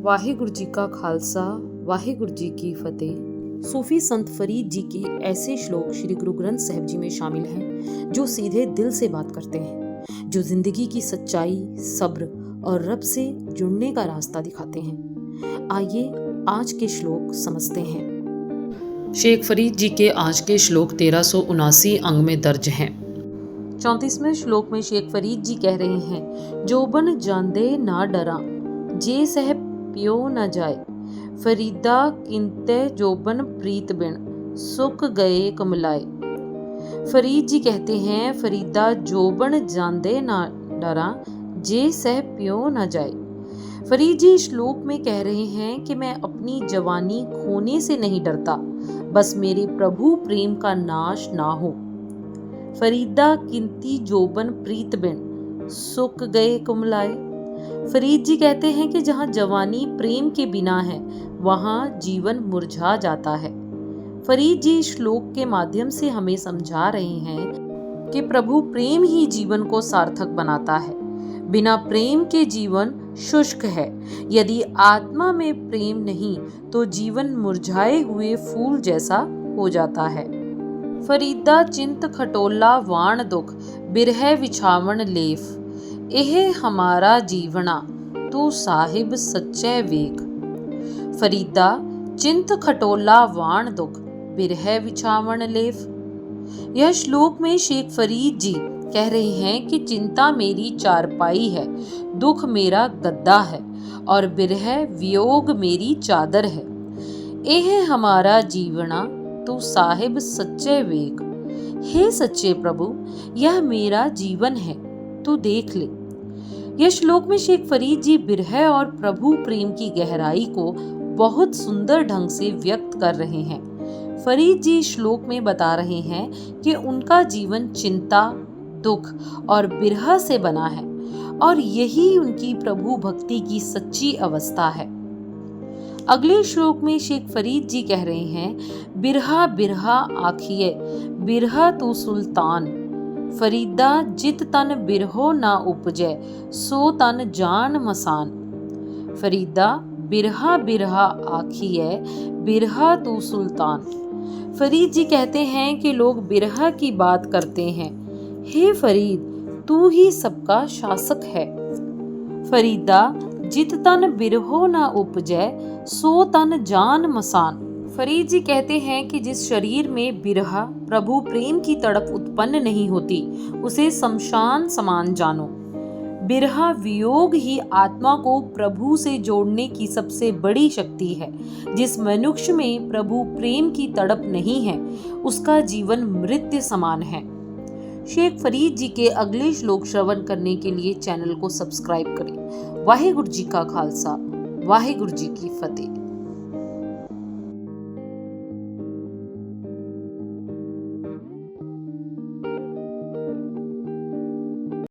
वाहिगुरु जी का खालसा वाहिगुरु जी की फतेह। सूफी संत फरीद जी के ऐसे श्लोक श्री गुरु ग्रंथ साहिब जी में शामिल हैं जो सीधे दिल से बात करते हैं, जो जिंदगी की सच्चाई, सब्र और रब से जुड़ने का रास्ता दिखाते हैं। आइए आज के श्लोक समझते हैं। शेख फरीद जी के आज के श्लोक 1379 अंग में दर्ज हैं। 34वें श्लोक में शेख फरीद जी कह रहे हैं, जोबन जांदे ना डरा जे सह पियो न जाए, फरीदा किंते जोबन प्रीत बिन सुख गए कमलाए। फरीद जी कहते हैं, फरीदा जोबन जांदे ना डरा जे सह पियो न जाए। फरीद जी श्लोक में कह रहे हैं कि मैं अपनी जवानी खोने से नहीं डरता, बस मेरे प्रभु प्रेम का नाश ना हो। फरीदा किंती जोबन प्रीत बिन सुख गए कुमलाए। फरीद जी कहते हैं कि जहाँ जवानी प्रेम के बिना है वहाँ जीवन मुरझा जाता है। फरीद जी श्लोक के माध्यम से हमें समझा रहे हैं कि प्रभु प्रेम ही जीवन को सार्थक बनाता है। बिना प्रेम के जीवन शुष्क है। यदि आत्मा में प्रेम नहीं तो जीवन मुरझाए हुए फूल जैसा हो जाता है। फरीदा चिंत खटोला वाण दुख बिरह विछावण लेफ, एह हमारा जीवना तू साहिब सच्चे वेख। फरीदा चिंत खटोला वाण दुख बिरह विछावण लेफ। यह श्लोक में शेख फरीद जी कह रहे हैं कि चिंता मेरी चारपाई है, दुख मेरा गद्दा है और बिरह वियोग मेरी चादर है। एह हमारा जीवना तू साहिब सच्चे वेख। हे सच्चे प्रभु, यह मेरा जीवन है, तू देख ले। यह श्लोक में शेख फरीद जी बिरह और प्रभु प्रेम की गहराई को बहुत सुंदर ढंग से व्यक्त कर रहे हैं। फरीद जी श्लोक में बता रहे हैं कि उनका जीवन चिंता, दुख और बिरह से बना है और यही उनकी प्रभु भक्ति की सच्ची अवस्था है। अगले श्लोक में शेख फरीद जी कह रहे हैं, बिरहा बिरहा आखिए बिरहा तू सुल्तान, फरीदा जित तन बिरहो ना उपजै सो तन जान मसान। फरीदा बिरहा बिरहा आखिए बिरहा तू सुल्तान। फरीद जी कहते हैं कि लोग बिरहा की बात करते हैं, हे फरीद तू ही सबका शासक है। फरीदा जित तन बिरहो ना उपजै सो तन जान मसान। फरीद जी कहते हैं कि जिस शरीर में बिरहा प्रभु प्रेम की तड़प उत्पन्न नहीं होती उसे शमशान समान जानो। बिरहा वियोग ही आत्मा को प्रभु से जोड़ने की सबसे बड़ी शक्ति है। जिस मनुष्य में प्रभु प्रेम की तड़प नहीं है उसका जीवन मृत्यु समान है। शेख फरीद जी के अगले श्लोक श्रवण करने के लिए चैनल को सब्सक्राइब करें। वाहिगुरु जी का खालसा वाहिगुरु जी की फतेह।